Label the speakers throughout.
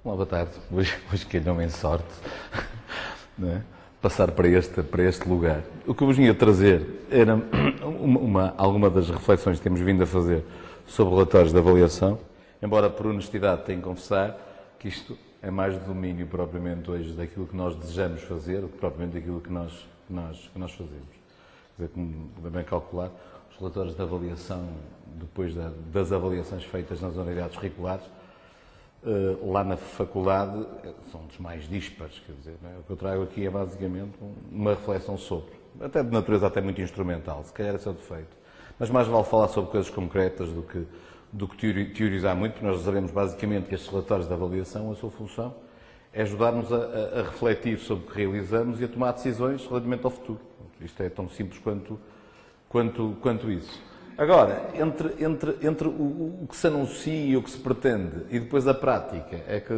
Speaker 1: Olá, boa tarde. Hoje calhou-me em sorte, não é? Passar para este lugar. O que eu vos vinha trazer era alguma das reflexões que temos vindo a fazer sobre relatórios de avaliação, embora por honestidade tenho que confessar que isto é mais de domínio propriamente hoje daquilo que nós desejamos fazer do que propriamente daquilo que nós fazemos. Quer dizer, como bem calcular, os relatórios de avaliação, depois das avaliações feitas nas unidades curriculares, lá na faculdade são dos mais dispares, quer dizer, não é? O que eu trago aqui é basicamente uma reflexão sobre, até de natureza até muito instrumental, se calhar é seu defeito, mas mais vale falar sobre coisas concretas do que teorizar muito, porque nós sabemos basicamente que estes relatórios de avaliação, a sua função é ajudar-nos a refletir sobre o que realizamos e a tomar decisões relativamente ao futuro. Isto é tão simples quanto isso. Agora, entre o que se anuncia e o que se pretende e depois a prática, é que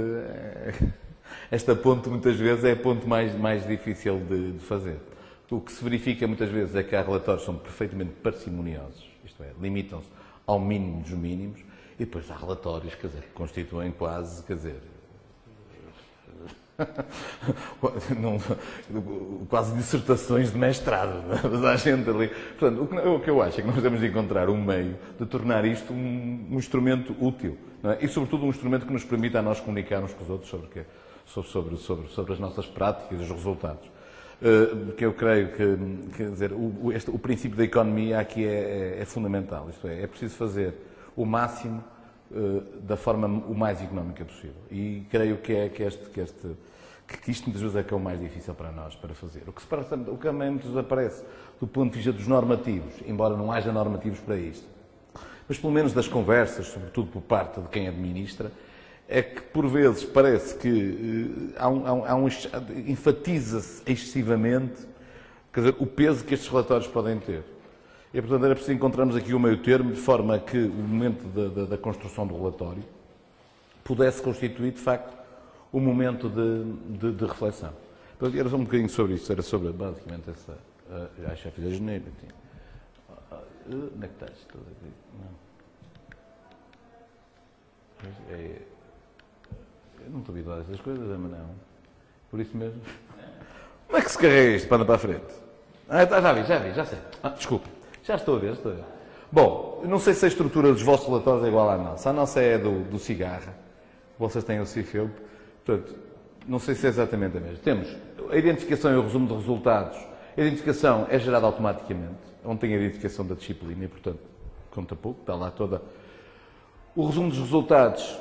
Speaker 1: esta ponte muitas vezes é a ponte mais difícil de fazer. O que se verifica muitas vezes é que há relatórios que são perfeitamente parcimoniosos, isto é, limitam-se ao mínimo dos mínimos, e depois há relatórios, quer dizer, que constituem quase, quer dizer, quase dissertações de mestrado, mas há gente ali. Portanto, o que eu acho é que nós temos de encontrar um meio de tornar isto um instrumento útil, não é? E, sobretudo, um instrumento que nos permita a nós comunicar uns com os outros sobre as nossas práticas e os resultados. Porque eu creio que, quer dizer, o princípio da economia aqui é fundamental, isto é preciso fazer o máximo da forma o mais económica possível. E creio que isto muitas vezes é que é o mais difícil para nós, para fazer. O que também muitas vezes aparece do ponto de vista dos normativos, embora não haja normativos para isto, mas pelo menos das conversas, sobretudo por parte de quem administra, é que por vezes parece que enfatiza-se excessivamente, quer dizer, o peso que estes relatórios podem ter. E, portanto, era preciso encontrarmos aqui o meio termo, de forma a que o momento da construção do relatório pudesse constituir, de facto, um momento de reflexão. Portanto, era só um bocadinho sobre isso, era sobre, basicamente, essa... já fiz a janeiro. Onde é que estás? Não. Eu não estou habituado a essas coisas, mas não. Por isso mesmo. Como é que se carrega isto para andar para a frente? Já sei. Desculpe. Já estou a ver. Bom, não sei se a estrutura dos vossos relatórios é igual à nossa. A nossa é do cigarra. Vocês têm o CIFEUP. Portanto, não sei se é exatamente a mesma. Temos a identificação e o resumo de resultados. A identificação é gerada automaticamente. Onde tem a identificação da disciplina e, portanto, conta pouco. Está lá toda. O resumo dos resultados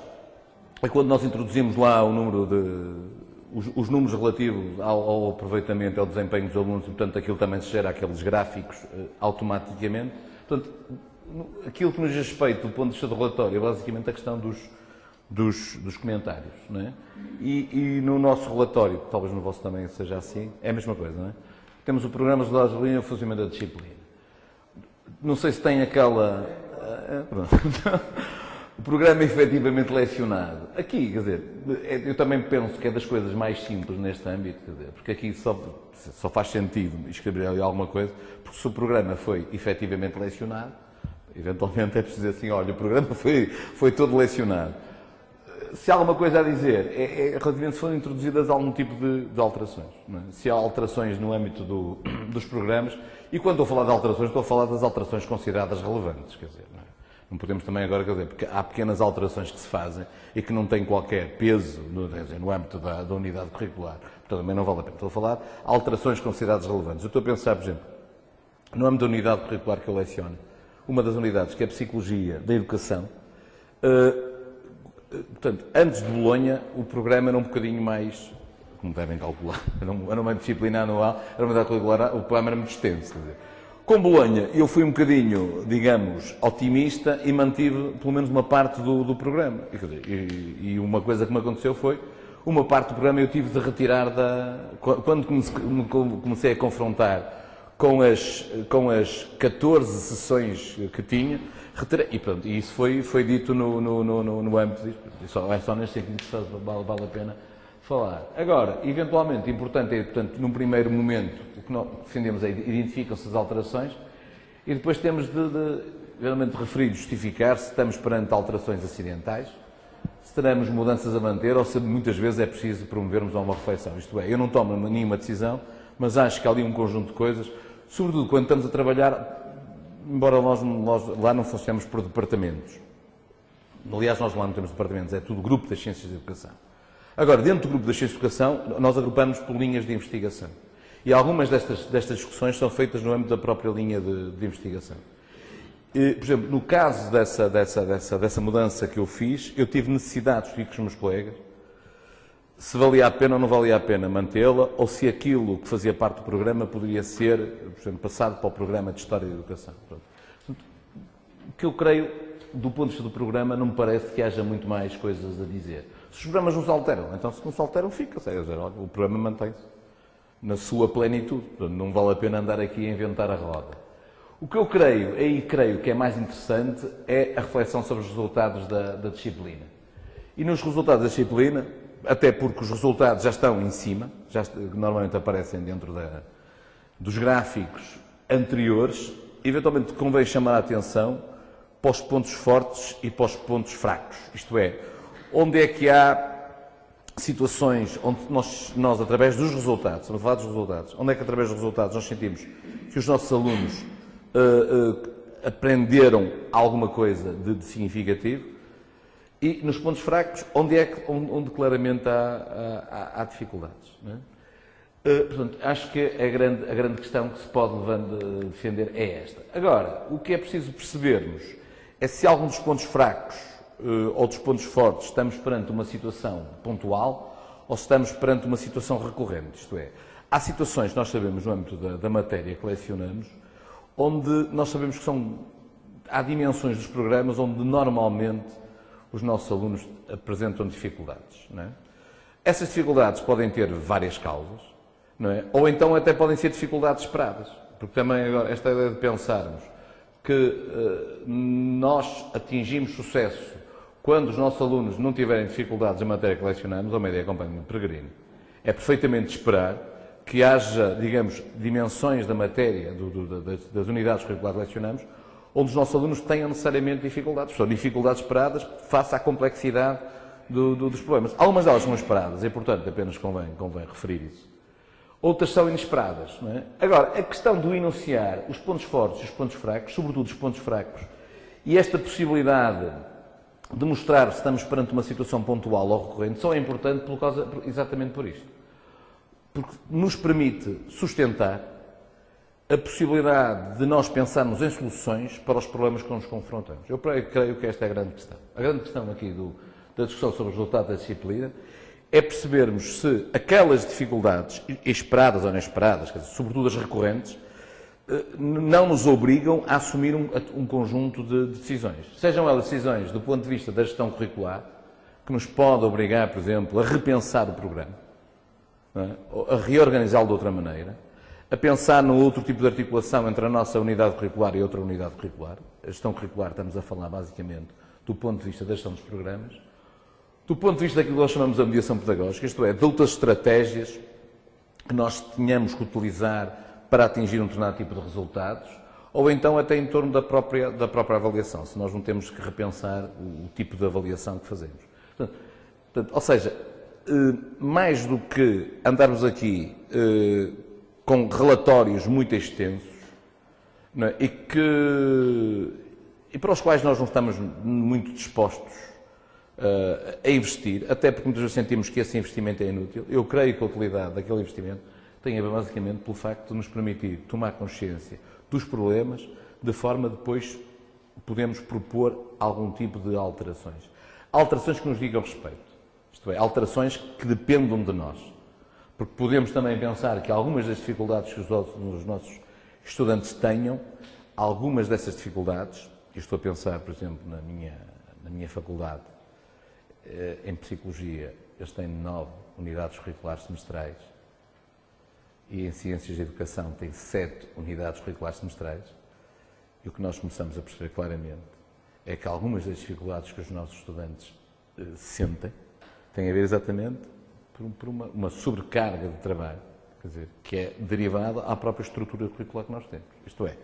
Speaker 1: é quando nós introduzimos lá o número os números relativos ao aproveitamento, ao desempenho dos alunos, e, portanto, aquilo também se gera aqueles gráficos automaticamente. Portanto, aquilo que nos diz respeito do ponto de vista do relatório é basicamente a questão dos comentários, não é? E no nosso relatório, talvez no vosso também seja assim, é a mesma coisa, não é? Temos o programa de e o funcionamento da disciplina. Não sei se tem aquela... O programa é efetivamente lecionado. Aqui, quer dizer, eu também penso que é das coisas mais simples neste âmbito, quer dizer, porque aqui só faz sentido escrever ali alguma coisa, porque se o programa foi efetivamente lecionado, eventualmente é preciso dizer assim, olha, o programa foi todo lecionado. Se há alguma coisa a dizer, relativamente se foram introduzidas algum tipo de alterações. Não é? Se há alterações no âmbito dos programas, e quando estou a falar de alterações, estou a falar das alterações consideradas relevantes, quer dizer, não é? Não podemos também agora, quer dizer, porque há pequenas alterações que se fazem e que não têm qualquer peso no âmbito da unidade curricular. Portanto, também não vale a pena. Estou a falar de alterações consideradas relevantes. Eu estou a pensar, por exemplo, no âmbito da unidade curricular que eu leciono, uma das unidades, que é a Psicologia da Educação, portanto, antes de Bolonha, o programa era um bocadinho mais, como devem calcular, era uma disciplina anual, era uma unidade curricular, o programa era muito extenso, quer dizer. Com Bolonha, eu fui um bocadinho, digamos, otimista e mantive pelo menos uma parte do programa. E uma coisa que me aconteceu foi, uma parte do programa eu tive de retirar quando comecei a confrontar com as 14 sessões que tinha, retirei. E pronto, e isso foi dito no âmbito disto. É só neste sentido que vale a pena falar. Agora, eventualmente, importante é, portanto, num primeiro momento, o que nós defendemos é identificam-se as alterações e depois temos realmente referir e justificar se estamos perante alterações acidentais, se teremos mudanças a manter ou se muitas vezes é preciso promovermos uma reflexão. Isto é, eu não tomo nenhuma decisão, mas acho que há ali um conjunto de coisas, sobretudo quando estamos a trabalhar, embora nós lá não funcionemos por departamentos. Aliás, nós lá não temos departamentos, é tudo grupo das ciências de educação. Agora, dentro do grupo das ciências de educação, nós agrupamos por linhas de investigação. E algumas destas discussões são feitas no âmbito da própria linha de investigação. E, por exemplo, no caso dessa mudança que eu fiz, eu tive necessidade de discutir com os meus colegas se valia a pena ou não valia a pena mantê-la, ou se aquilo que fazia parte do programa poderia ser, por exemplo, passado para o programa de História da Educação. Portanto, o que eu creio, do ponto de vista do programa, não me parece que haja muito mais coisas a dizer. Se os programas não se alteram, então se não se alteram, fica. O programa mantém-se na sua plenitude. Portanto, não vale a pena andar aqui a inventar a roda. O que eu creio que é mais interessante, é a reflexão sobre os resultados da disciplina. E nos resultados da disciplina, até porque os resultados já estão em cima, normalmente aparecem dentro dos gráficos anteriores, eventualmente convém chamar a atenção para os pontos fortes e para os pontos fracos. Isto é, onde é que há situações onde nós através dos resultados, estamos a falar dos resultados, onde é que através dos resultados nós sentimos que os nossos alunos aprenderam alguma coisa de significativo, e nos pontos fracos, onde claramente há dificuldades. Não é? Portanto, acho que a grande questão que se pode defender é esta. Agora, o que é preciso percebermos é se algum dos pontos fracos ou dos pontos fortes estamos perante uma situação pontual ou se estamos perante uma situação recorrente. Isto é, há situações, nós sabemos, no âmbito da matéria que lecionamos, onde nós sabemos que há dimensões dos programas onde normalmente os nossos alunos apresentam dificuldades. Não é? Essas dificuldades podem ter várias causas, não é? Ou então até podem ser dificuldades esperadas. Porque também agora, esta ideia de pensarmos que nós atingimos sucesso quando os nossos alunos não tiverem dificuldades na matéria que lecionamos, é uma ideia completamente peregrina. É perfeitamente de esperar que haja, digamos, dimensões da matéria, das unidades curriculares que lecionamos, onde os nossos alunos tenham necessariamente dificuldades. São dificuldades esperadas face à complexidade dos problemas. Algumas delas são esperadas e, portanto, apenas convém referir isso. Outras são inesperadas. Não é? Agora, a questão de enunciar os pontos fortes e os pontos fracos, sobretudo os pontos fracos, e esta possibilidade de mostrar se estamos perante uma situação pontual ou recorrente, só é importante exatamente por isto. Porque nos permite sustentar a possibilidade de nós pensarmos em soluções para os problemas que nos confrontamos. Eu creio que esta é a grande questão. A grande questão aqui da discussão sobre os resultados da disciplina é percebermos se aquelas dificuldades, esperadas ou inesperadas, quer dizer, sobretudo as recorrentes, não nos obrigam a assumir um conjunto de decisões. Sejam elas decisões do ponto de vista da gestão curricular, que nos pode obrigar, por exemplo, a repensar o programa, não é? A reorganizá-lo de outra maneira, a pensar no outro tipo de articulação entre a nossa unidade curricular e outra unidade curricular. A gestão curricular, estamos a falar basicamente do ponto de vista da gestão dos programas, do ponto de vista daquilo que nós chamamos de mediação pedagógica, isto é, de outras estratégias que nós tenhamos que utilizar para atingir um determinado tipo de resultados, ou então até em torno da própria avaliação, se nós não temos que repensar o tipo de avaliação que fazemos. Portanto, ou seja, mais do que andarmos aqui com relatórios muito extensos, não é? e para os quais nós não estamos muito dispostos a investir, até porque muitas vezes sentimos que esse investimento é inútil. Eu creio que a utilidade daquele investimento tem a ver basicamente pelo facto de nos permitir tomar consciência dos problemas, de forma a depois podemos propor algum tipo de alterações. Alterações que nos digam respeito. Isto é, alterações que dependam de nós. Porque podemos também pensar que algumas das dificuldades que os nossos estudantes tenham, algumas dessas dificuldades, eu estou a pensar, por exemplo, na minha faculdade, em Psicologia, eles têm 9 unidades curriculares semestrais e em Ciências de Educação têm 7 unidades curriculares semestrais, e o que nós começamos a perceber claramente é que algumas das dificuldades que os nossos estudantes sentem têm a ver exatamente por uma sobrecarga de trabalho, quer dizer, que é derivada à própria estrutura curricular que nós temos. Isto é,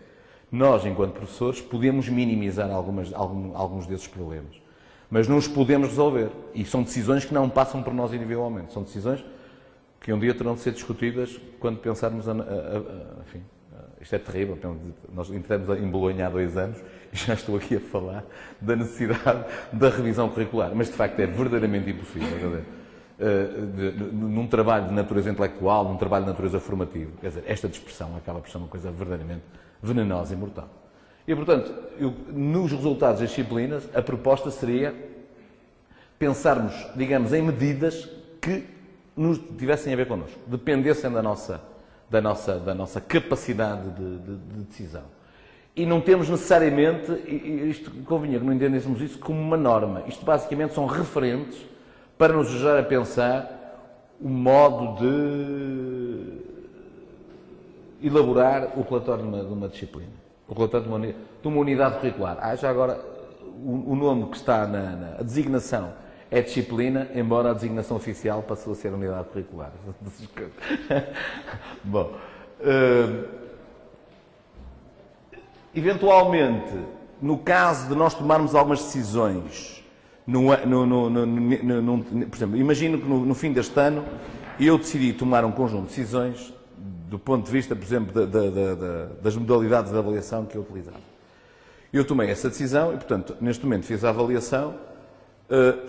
Speaker 1: nós, enquanto professores, podemos minimizar alguns desses problemas, Mas não os podemos resolver. E são decisões que não passam por nós individualmente. São decisões que um dia terão de ser discutidas quando pensarmos enfim, isto é terrível. Nós entramos em Bolonha há 2 anos e já estou aqui a falar da necessidade da revisão curricular. Mas, de facto, é verdadeiramente impossível. Quer dizer, num trabalho de natureza intelectual, num trabalho de natureza formativa. Quer dizer, esta dispersão acaba por ser uma coisa verdadeiramente venenosa e mortal. E, portanto, nos resultados das disciplinas, a proposta seria pensarmos, digamos, em medidas que nos tivessem a ver connosco, dependessem da nossa capacidade de decisão. E não temos necessariamente, isto convinha que não entendêssemos isso como uma norma. Isto basicamente são referentes para nos ajudar a pensar o modo de elaborar o relatório de uma disciplina. O relatório de uma unidade curricular. Já agora, o nome que está a designação é disciplina, embora a designação oficial passou a ser unidade curricular. Bom, eventualmente, no caso de nós tomarmos algumas decisões, por exemplo, imagino que no fim deste ano eu decidi tomar um conjunto de decisões do ponto de vista, por exemplo, das modalidades de avaliação que eu utilizava. Eu tomei essa decisão e, portanto, neste momento fiz a avaliação,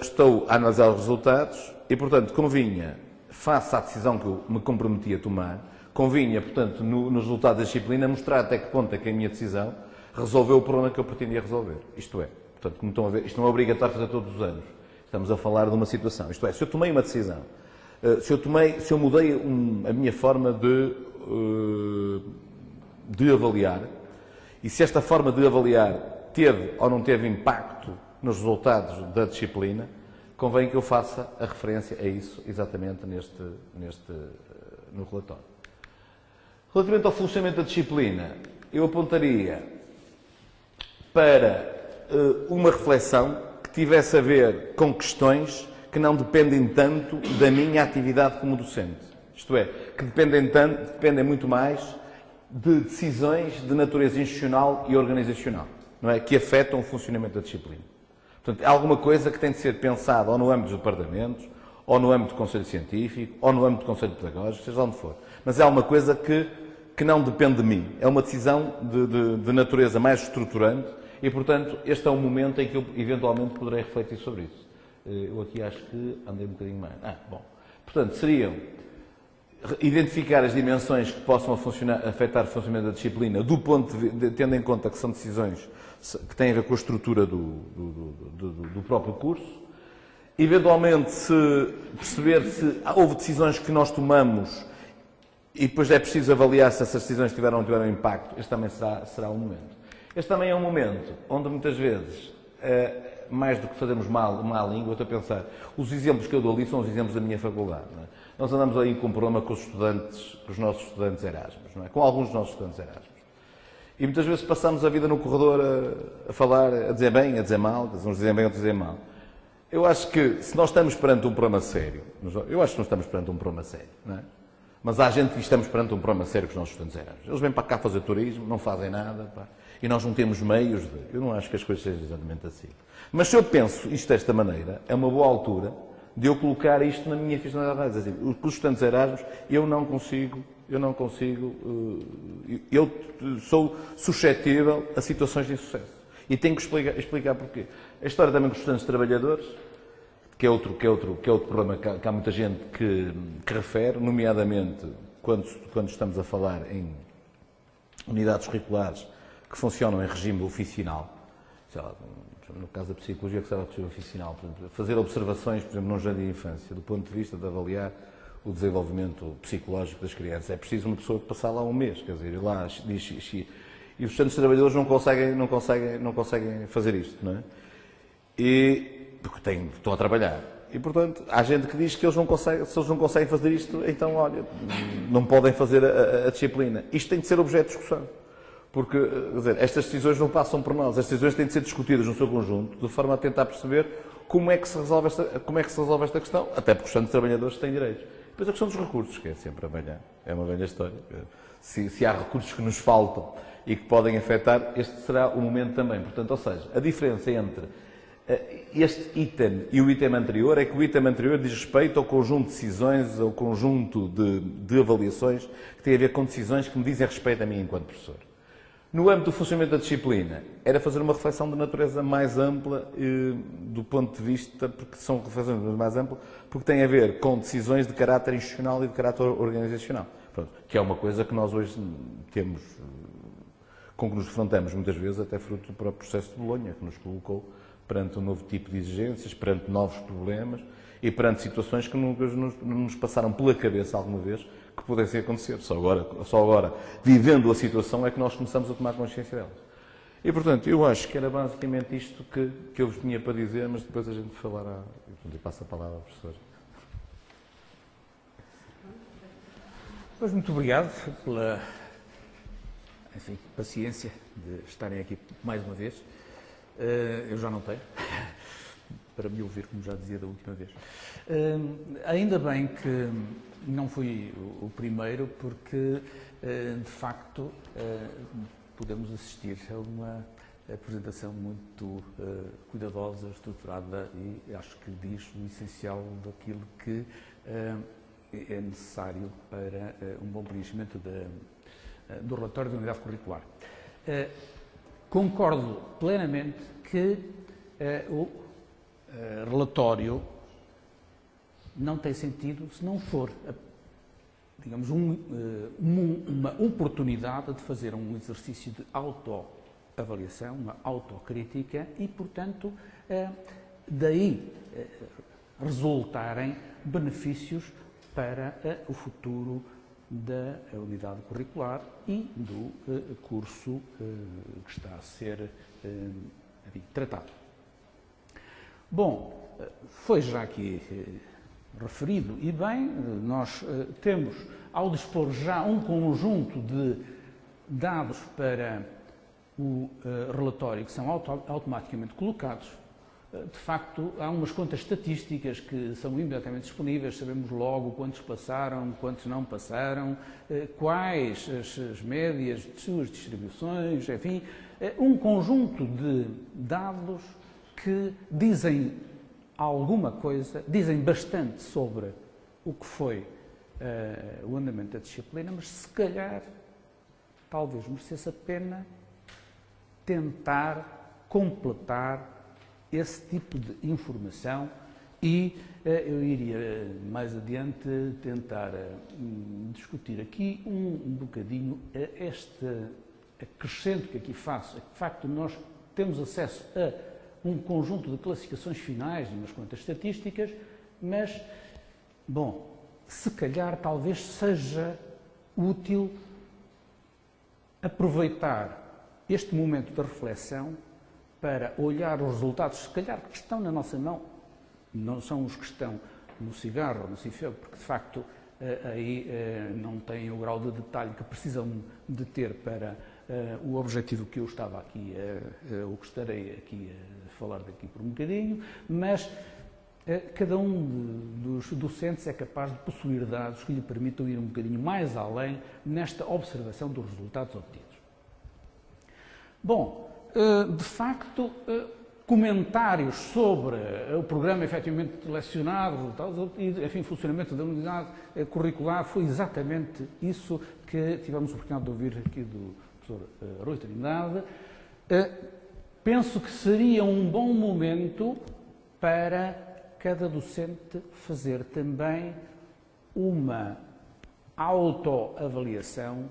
Speaker 1: estou a analisar os resultados e, portanto, convinha, face à decisão que eu me comprometi a tomar, convinha, portanto, no resultado da disciplina, mostrar até que ponto é que a minha decisão resolveu o problema que eu pretendia resolver. Isto é, portanto, como estão a ver, isto não é obrigatório fazer todos os anos. Estamos a falar de uma situação. Isto é, se eu tomei uma decisão, se eu mudei a minha forma de avaliar, e se esta forma de avaliar teve ou não teve impacto nos resultados da disciplina, convém que eu faça a referência a isso exatamente no relatório. Relativamente ao funcionamento da disciplina, eu apontaria para uma reflexão que tivesse a ver com questões que não dependem tanto da minha atividade como docente. Isto é, que dependem muito mais de decisões de natureza institucional e organizacional, não é? Que afetam o funcionamento da disciplina. Portanto, é alguma coisa que tem de ser pensada ou no âmbito dos departamentos, ou no âmbito do Conselho Científico, ou no âmbito do Conselho Pedagógico, seja onde for. Mas é uma coisa que não depende de mim. É uma decisão de natureza mais estruturante e, portanto, este é um momento em que eu eventualmente poderei refletir sobre isso. Eu aqui acho que andei um bocadinho mais. Bom. Portanto, seriam identificar as dimensões que possam afetar o funcionamento da disciplina, tendo em conta que são decisões que têm a ver com a estrutura do próprio curso. Eventualmente, perceber se houve decisões que nós tomamos e depois é preciso avaliar se essas decisões tiveram ou não tiveram impacto. Este também será um momento. Este também é um momento onde muitas vezes, mais do que fazermos má língua, eu estou a pensar, os exemplos que eu dou ali são os exemplos da minha faculdade. Não é? Nós andamos aí com um problema com os nossos estudantes Erasmus, não é? Com alguns dos nossos estudantes Erasmus. E muitas vezes passamos a vida no corredor a falar, a dizer bem, a dizer mal, uns dizem bem, outros dizem mal. Eu acho que se nós estamos perante um problema sério, eu acho que não estamos perante um problema sério, não é? Mas há gente que estamos perante um problema sério com os nossos estudantes Erasmus. Eles vêm para cá fazer turismo, não fazem nada, pá, e nós não temos meios de... Eu não acho que as coisas sejam exatamente assim. Mas se eu penso isto desta maneira, é uma boa altura de eu colocar isto na minha finalidade. Assim, os estudantes Erasmus, eu eu sou suscetível a situações de insucesso. E tenho que explicar porquê. A história também com os estudantes trabalhadores, que é outro problema que há muita gente que refere, nomeadamente quando estamos a falar em unidades curriculares que funcionam em regime oficinal, sei lá, no caso da psicologia, que será o regime oficinal, por exemplo, fazer observações, por exemplo, num jardim de infância, do ponto de vista de avaliar o desenvolvimento psicológico das crianças. É preciso uma pessoa passar lá um mês, quer dizer, lá diz, e os estudantes trabalhadores não conseguem fazer isto, não é? Porque estão a trabalhar. E, portanto, há gente que diz que se eles não conseguem fazer isto, então, olha, não podem fazer a disciplina. Isto tem de ser objeto de discussão. Porque, quer dizer, estas decisões não passam por nós. As decisões têm de ser discutidas no seu conjunto, de forma a tentar perceber como é que se resolve esta questão, até porque os estudantes trabalhadores têm direitos. Depois a questão dos recursos, que é sempre é uma velha história. Se há recursos que nos faltam e que podem afetar, este será o momento também. Portanto, ou seja, a diferença entre Este item e o item anterior é que o item anterior diz respeito ao conjunto de decisões, ao conjunto de avaliações que têm a ver com decisões que me dizem respeito a mim enquanto professor. No âmbito do funcionamento da disciplina, era fazer uma reflexão de natureza mais ampla, do ponto de vista, porque são reflexões mais amplas, porque têm a ver com decisões de caráter institucional e de caráter organizacional. Pronto, que é uma coisa que nós hoje temos, com que nos defrontamos muitas vezes, até fruto do próprio processo de Bolonha, que nos colocou perante um novo tipo de exigências, perante novos problemas e perante situações que nunca nos passaram pela cabeça alguma vez que pudessem acontecer. Só agora, vivendo a situação, é que nós começamos a tomar consciência delas. E, portanto, eu acho que era basicamente isto que eu vos tinha para dizer, mas depois a gente falará. E passo a palavra ao professor.
Speaker 2: Pois, muito obrigado pela paciência de estarem aqui mais uma vez. Eu já não tenho, para me ouvir, como já dizia da última vez. Ainda bem que não fui o primeiro, porque, de facto, podemos assistir a uma apresentação muito cuidadosa, estruturada e acho que diz o essencial daquilo que é necessário para um bom preenchimento do relatório da unidade curricular. Concordo plenamente que o relatório não tem sentido se não for, digamos, uma oportunidade de fazer um exercício de autoavaliação, uma autocrítica e, portanto, daí resultarem benefícios para o futuro da unidade curricular e do curso que está a ser tratado. Bom, foi já aqui referido e bem, nós temos ao dispor já um conjunto de dados para o relatório que são automaticamente colocados. De facto, há umas contas estatísticas que são imediatamente disponíveis, sabemos logo quantos passaram, quantos não passaram, quais as médias de suas distribuições, enfim, um conjunto de dados que dizem alguma coisa, dizem bastante sobre o que foi o andamento da disciplina, mas se calhar, talvez merecesse a pena tentar completar esse tipo de informação e eu iria mais adiante tentar discutir aqui um bocadinho este acrescento que aqui faço. De facto, nós temos acesso a um conjunto de classificações finais e umas quantas estatísticas, mas, bom, se calhar talvez seja útil aproveitar este momento de reflexão para olhar os resultados, se calhar, que estão na nossa mão, não são os que estão no cigarro, no cifeu, porque, de facto, aí não têm o grau de detalhe que precisam de ter para o objetivo que eu estava aqui, ou que estarei aqui a falar daqui por um bocadinho, mas cada um dos docentes é capaz de possuir dados que lhe permitam ir um bocadinho mais além nesta observação dos resultados obtidos. Bom, de facto, comentários sobre o programa efetivamente lecionado e, enfim, funcionamento da unidade curricular foi exatamente isso que tivemos a oportunidade de ouvir aqui do professor Rui Trindade. Penso que seria um bom momento para cada docente fazer também uma autoavaliação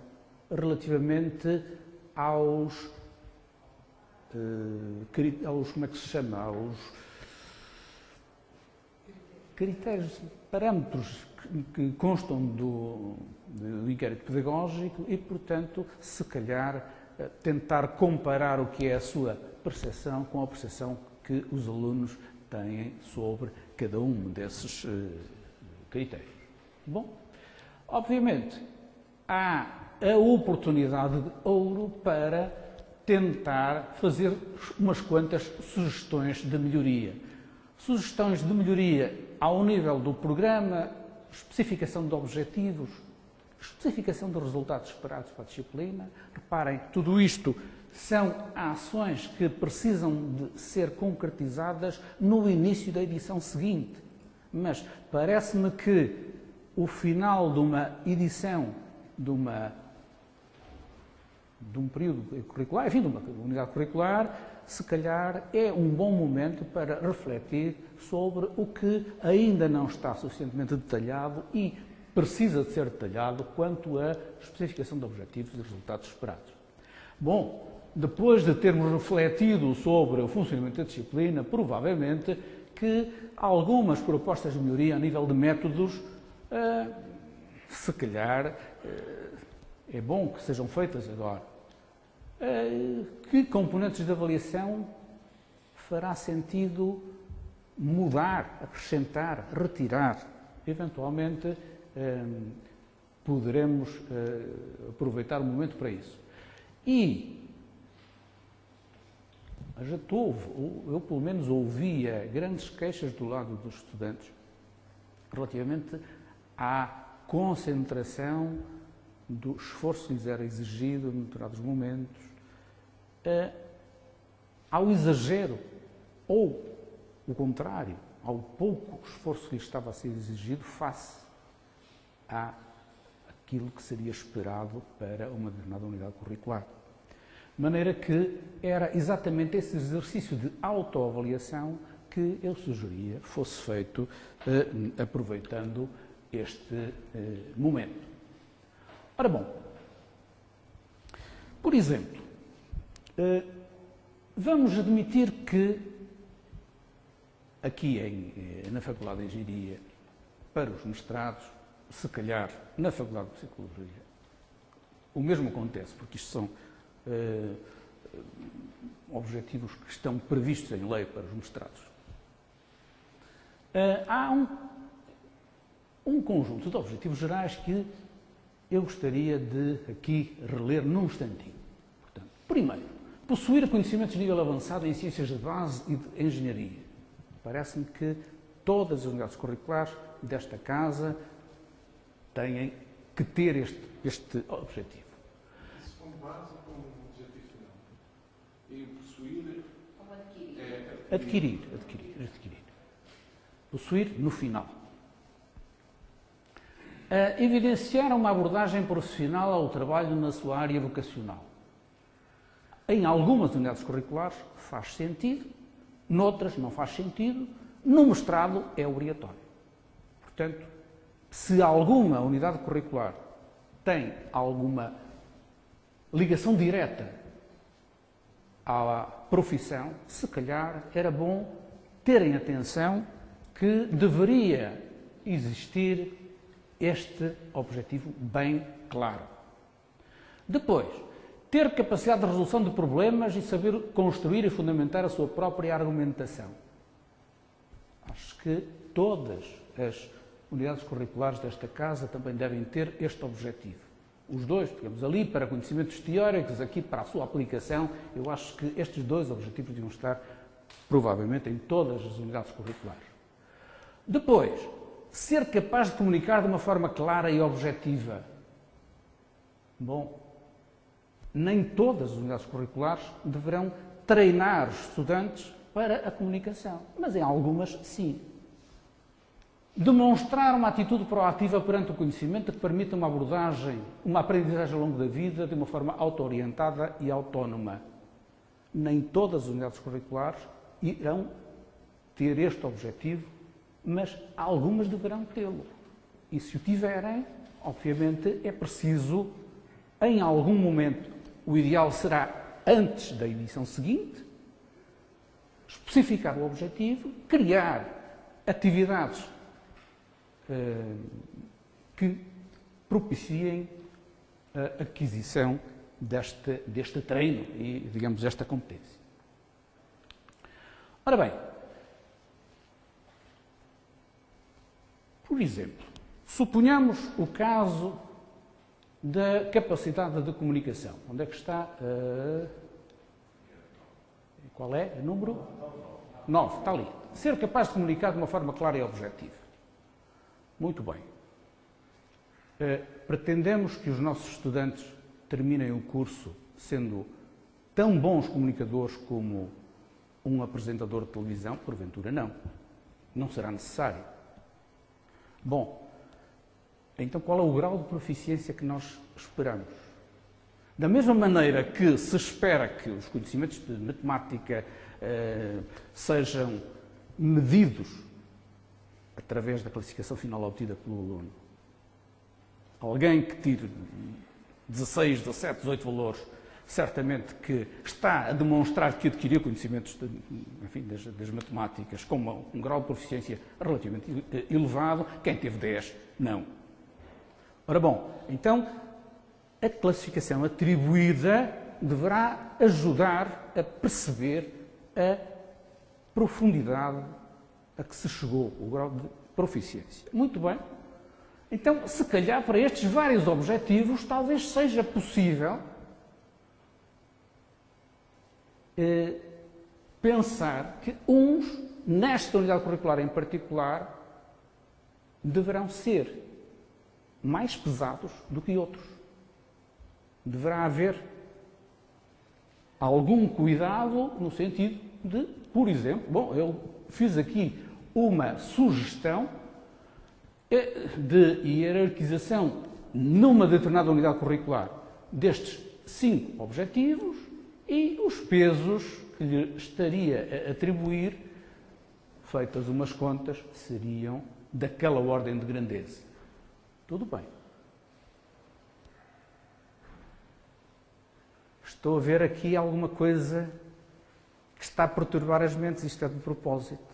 Speaker 2: relativamente aos como é que se chama? Aos critérios, parâmetros que constam do inquérito pedagógico e, portanto, se calhar tentar comparar o que é a sua percepção com a percepção que os alunos têm sobre cada um desses critérios. Bom, obviamente, há a oportunidade de ouro para tentar fazer umas quantas sugestões de melhoria. Sugestões de melhoria ao nível do programa, especificação de objetivos, especificação de resultados esperados para a disciplina. Reparem, tudo isto são ações que precisam de ser concretizadas no início da edição seguinte. Mas parece-me que o final de uma edição, de um período curricular, enfim, de uma unidade curricular, se calhar é um bom momento para refletir sobre o que ainda não está suficientemente detalhado e precisa de ser detalhado quanto à especificação de objetivos e resultados esperados. Bom, depois de termos refletido sobre o funcionamento da disciplina, provavelmente que algumas propostas de melhoria a nível de métodos, se calhar, é bom que sejam feitas agora. Que componentes de avaliação fará sentido mudar, acrescentar, retirar? Eventualmente, poderemos aproveitar o momento para isso. E eu pelo menos ouvia grandes queixas do lado dos estudantes relativamente à concentração do esforço que lhes era exigido em determinados momentos, ao exagero, ou o contrário, ao pouco esforço que lhes estava a ser exigido face àquilo que seria esperado para uma determinada unidade curricular. De maneira que era exatamente esse exercício de autoavaliação que eu sugeria fosse feito aproveitando este momento. Ora bom, por exemplo, vamos admitir que aqui na Faculdade de Engenharia, para os mestrados, se calhar na Faculdade de Psicologia, o mesmo acontece, porque isto são objetivos que estão previstos em lei para os mestrados. Há um conjunto de objetivos gerais que eu gostaria de aqui reler num instantinho. Portanto, primeiro, possuir conhecimentos de nível avançado em ciências de base e de engenharia. Parece-me que todas as unidades curriculares desta casa têm que ter este objetivo.
Speaker 3: Com base ou com objetivo final? E possuir...
Speaker 4: Como adquirir.
Speaker 2: Adquirir. Possuir no final. Evidenciar uma abordagem profissional ao trabalho na sua área vocacional. Em algumas unidades curriculares faz sentido, noutras não faz sentido, no mestrado é obrigatório. Portanto, se alguma unidade curricular tem alguma ligação direta à profissão, se calhar era bom terem atenção que deveria existir este objetivo bem claro. Depois, ter capacidade de resolução de problemas e saber construir e fundamentar a sua própria argumentação. Acho que todas as unidades curriculares desta casa também devem ter este objetivo. Os dois, digamos, ali para conhecimentos teóricos, aqui para a sua aplicação, eu acho que estes dois objetivos deviam estar provavelmente em todas as unidades curriculares. Depois, ser capaz de comunicar de uma forma clara e objetiva. Bom, nem todas as unidades curriculares deverão treinar os estudantes para a comunicação, mas em algumas, sim. Demonstrar uma atitude proativa perante o conhecimento que permita uma aprendizagem ao longo da vida de uma forma auto-orientada e autónoma. Nem todas as unidades curriculares irão ter este objetivo, mas algumas deverão tê-lo. E se o tiverem, obviamente é preciso, em algum momento, o ideal será antes da edição seguinte, especificar o objetivo, criar atividades que propiciem a aquisição deste treino e, digamos, desta competência. Ora bem, por exemplo, suponhamos o caso da capacidade de comunicação. Onde é que está? Qual é? O número? 9, está ali. Ser capaz de comunicar de uma forma clara e objetiva. Muito bem. Pretendemos que os nossos estudantes terminem o curso tão bons comunicadores como um apresentador de televisão? Porventura não. Não será necessário. Bom, então qual é o grau de proficiência que nós esperamos? Da mesma maneira que se espera que os conhecimentos de matemática sejam medidos através da classificação final obtida pelo aluno. Alguém que tire 16, 17, 18 valores, certamente que está a demonstrar que adquiriu conhecimentos das matemáticas com um grau de proficiência relativamente elevado. Quem teve 10, não. Ora bom, então a classificação atribuída deverá ajudar a perceber a profundidade a que se chegou, o grau de proficiência. Muito bem. Então, se calhar, para estes vários objetivos, talvez seja possível pensar que uns, nesta unidade curricular em particular, deverão ser mais pesados do que outros. Deverá haver algum cuidado no sentido de, por exemplo, bom, eu fiz aqui uma sugestão de hierarquização numa determinada unidade curricular destes 5 objetivos e os pesos que lhe estaria a atribuir, feitas umas contas, seriam daquela ordem de grandeza. Tudo bem. Estou a ver aqui alguma coisa que está a perturbar as mentes. Isto é de propósito.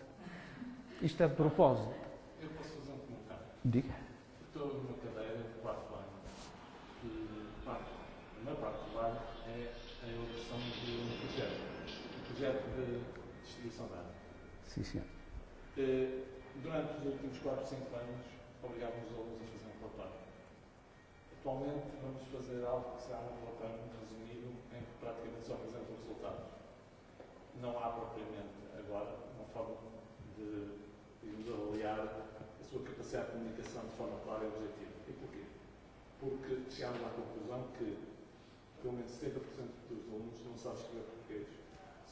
Speaker 2: Isto é de propósito.
Speaker 3: Eu posso fazer um comentário?
Speaker 2: Diga.
Speaker 3: Estou numa cadeira de 4 anos. A maior parte do ano é a elaboração de um projeto de distribuição de água.
Speaker 2: Sim, senhor.
Speaker 3: Durante os últimos 4, 5 anos, obrigávamos os alunos a fazer um relatório. Atualmente, vamos fazer algo que será um relatório muito resumido, em que praticamente só apresenta os resultados. Não há propriamente agora uma forma de avaliar a sua capacidade de comunicação de forma clara e objetiva. E porquê? Porque chegámos à conclusão que pelo menos 70% dos alunos não sabem escrever português.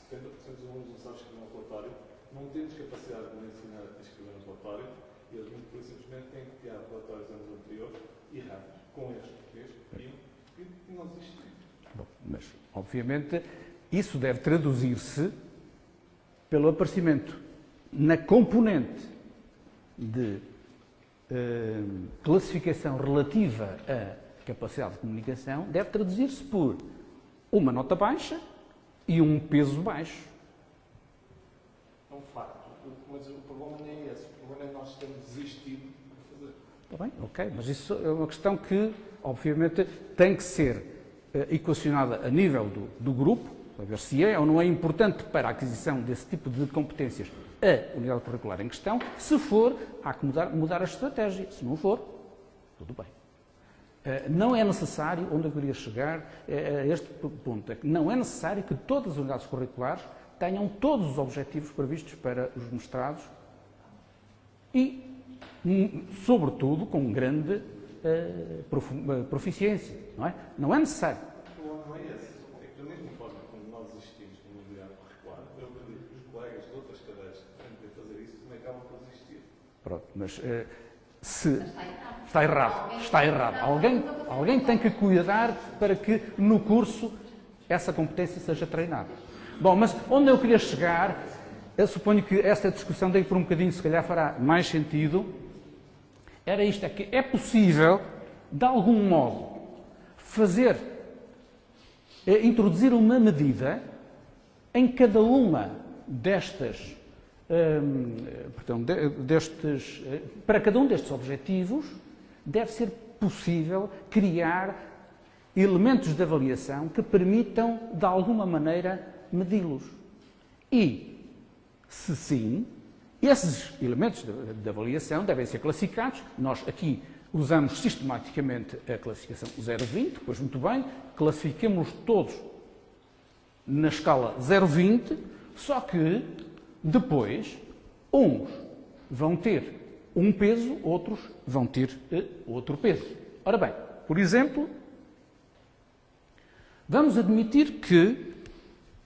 Speaker 3: 70% dos alunos não sabem escrever um relatório. Não temos capacidade de ensinar a escrever um relatório e eles, muito simplesmente, têm que copiar relatórios dos anos anteriores e errados com este português e não existe.
Speaker 2: Bom, mas, obviamente, isso deve traduzir-se pelo aparecimento na componente de classificação relativa à capacidade de comunicação, deve traduzir-se por uma nota baixa e um peso baixo.
Speaker 3: É um facto. Mas o problema não é esse. O problema é nós termos desistido de fazer.
Speaker 2: Está bem, ok, mas isso é uma questão que, obviamente, tem que ser equacionada a nível do grupo, para ver se é ou não é importante para a aquisição desse tipo de competências a unidade curricular em questão. Se for, há que mudar a estratégia. Se não for, tudo bem. Não é necessário, onde eu queria chegar a este ponto, é que não é necessário que todas as unidades curriculares tenham todos os objetivos previstos para os mestrados e, sobretudo, com grande proficiência, não é? Não é necessário.
Speaker 3: O problema não é esse. É que, da mesma forma como nós existimos numa unidade curricular, eu acredito que os colegas de outras cadeiras que têm que fazer isso também acabam por existir.
Speaker 2: Pronto, mas se... Está errado. Está errado. Alguém tem que cuidar para que no curso essa competência seja treinada. Bom, mas onde eu queria chegar, eu suponho que esta discussão daí por um bocadinho se calhar fará mais sentido, era isto, é que é possível, de algum modo, introduzir uma medida em cada uma destas, para cada um destes objetivos, deve ser possível criar elementos de avaliação que permitam, de alguma maneira, medi-los. E, se sim, esses elementos de avaliação devem ser classificados. Nós aqui usamos sistematicamente a classificação 0,20, pois muito bem, classifiquemos todos na escala 0,20, só que depois uns vão ter um peso, outros vão ter outro peso. Ora bem, por exemplo, vamos admitir que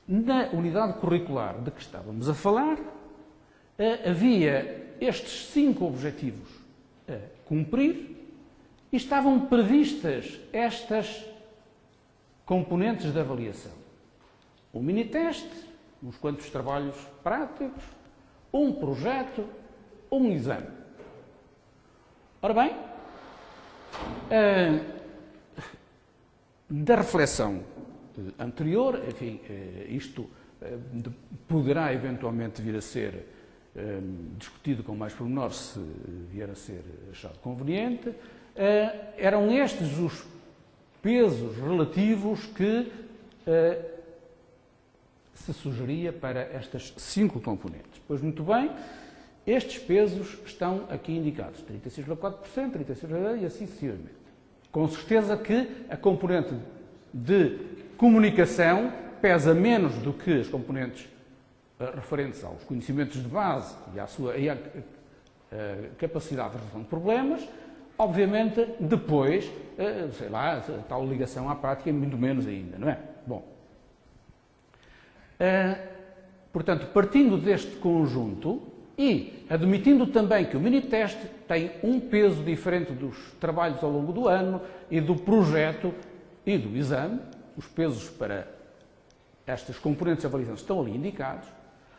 Speaker 2: Na unidade curricular de que estávamos a falar, havia estes 5 objetivos a cumprir e estavam previstas estas componentes de avaliação. Um mini-teste, uns quantos trabalhos práticos, um projeto, um exame. Ora bem, da reflexão anterior, enfim, isto poderá eventualmente vir a ser discutido com mais pormenor se vier a ser achado conveniente. Eram estes os pesos relativos que se sugeria para estas 5 componentes. Pois muito bem, estes pesos estão aqui indicados, 36,4%, 36,4% e assim sucessivamente. Com certeza que a componente de comunicação pesa menos do que as componentes referentes aos conhecimentos de base e à capacidade de resolução de problemas. Obviamente, depois, sei lá, a tal ligação à prática é muito menos ainda, não é? Bom, portanto, partindo deste conjunto e admitindo também que o mini-teste tem um peso diferente dos trabalhos ao longo do ano e do projeto e do exame, os pesos para estas componentes de avaliação estão ali indicados.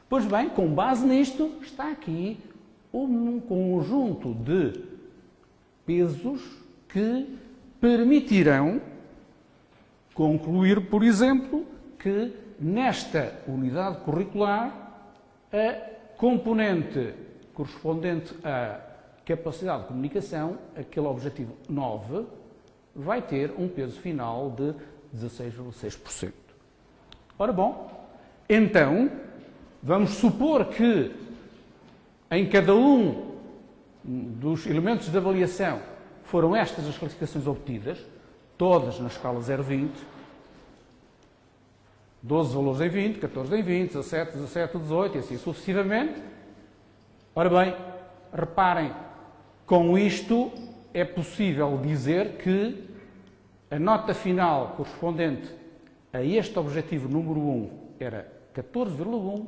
Speaker 2: Pois bem, com base nisto, está aqui um conjunto de pesos que permitirão concluir, por exemplo, que nesta unidade curricular a componente correspondente à capacidade de comunicação, aquele objetivo 9, vai ter um peso final de 16,6%. Ora bom, então, vamos supor que em cada um dos elementos de avaliação foram estas as classificações obtidas, todas na escala 0,20, 12 valores em 20, 14 em 20, 17, 17, 18 e assim sucessivamente. Ora bem, reparem, com isto é possível dizer que a nota final correspondente a este objetivo número 1 era 14,1,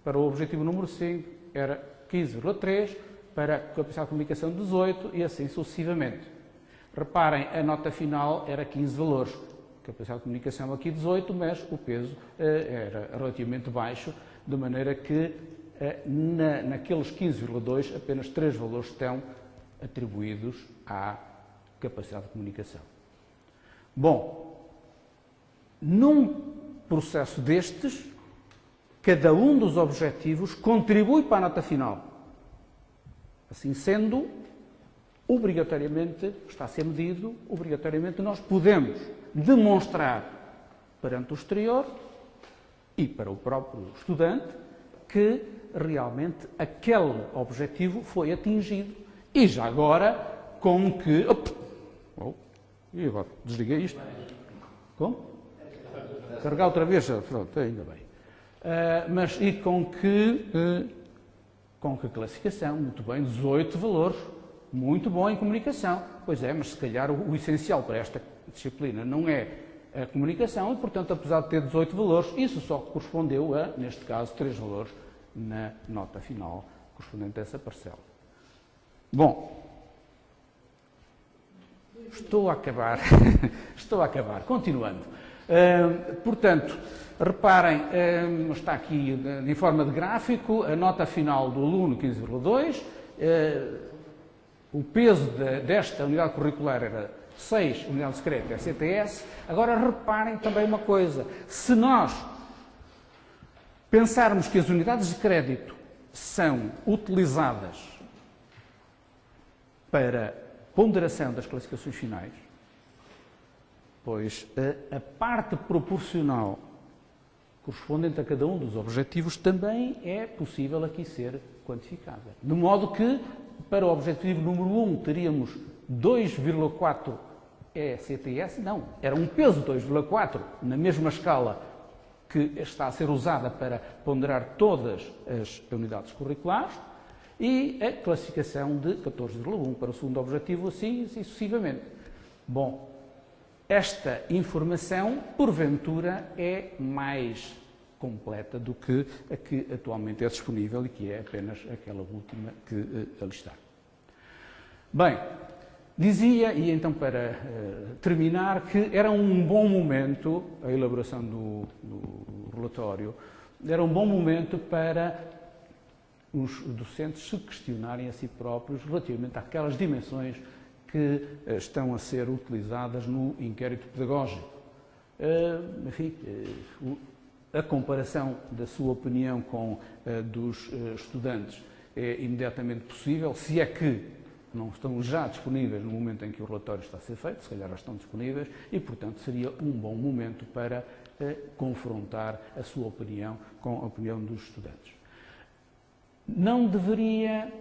Speaker 2: para o objetivo número 5 era 15,3, para a capacidade de comunicação 18 e assim sucessivamente. Reparem, a nota final era 15 valores. Capacidade de comunicação aqui 18, mas o peso era relativamente baixo, de maneira que naqueles 15,2 apenas 3 valores estão atribuídos à capacidade de comunicação. Bom, num processo destes, cada um dos objetivos contribui para a nota final. Assim sendo, obrigatoriamente, está a ser medido, obrigatoriamente nós podemos demonstrar perante o exterior e para o próprio estudante que realmente aquele objetivo foi atingido. E já agora, com que... e agora? Desliguei isto. Como? Carregar outra vez? Pronto, ainda bem. Mas e com que classificação? Muito bem, 18 valores. Muito bom em comunicação. Pois é, mas se calhar o essencial para esta disciplina não é a comunicação e, portanto, apesar de ter 18 valores, isso só correspondeu a, neste caso, 3 valores na nota final correspondente a essa parcela. Bom, estou a acabar. Estou a acabar. Continuando. Portanto, reparem, está aqui em forma de gráfico a nota final do aluno 15,2. O peso desta unidade curricular era 6 unidades de crédito ECTS. Agora reparem também uma coisa. Se nós pensarmos que as unidades de crédito são utilizadas para ponderação das classificações finais, pois a parte proporcional correspondente a cada um dos objetivos também é possível aqui ser quantificada. De modo que, para o objetivo número 1, teríamos 2,4 ECTS, não, era um peso 2,4 na mesma escala que está a ser usada para ponderar todas as unidades curriculares, e a classificação de 14,1 para o segundo objetivo, assim sucessivamente. Bom, esta informação, porventura, é mais completa do que a que atualmente é disponível e que é apenas aquela última que ali está. Bem, dizia, e então para terminar, que era um bom momento, a elaboração do relatório, era um bom momento para os docentes se questionarem a si próprios relativamente àquelas dimensões que estão a ser utilizadas no inquérito pedagógico. Enfim, a comparação da sua opinião com a dos estudantes é imediatamente possível, se é que não estão já disponíveis no momento em que o relatório está a ser feito, se calhar já estão disponíveis, e, portanto, seria um bom momento para confrontar a sua opinião com a opinião dos estudantes. Não deveria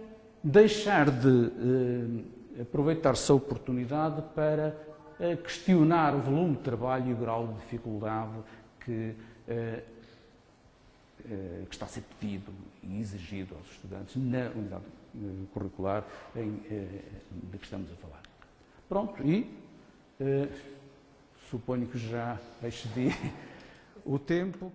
Speaker 2: deixar de aproveitar-se a oportunidade para questionar o volume de trabalho e o grau de dificuldade que está a ser pedido e exigido aos estudantes na unidade curricular de que estamos a falar. Pronto, e suponho que já excedi o tempo.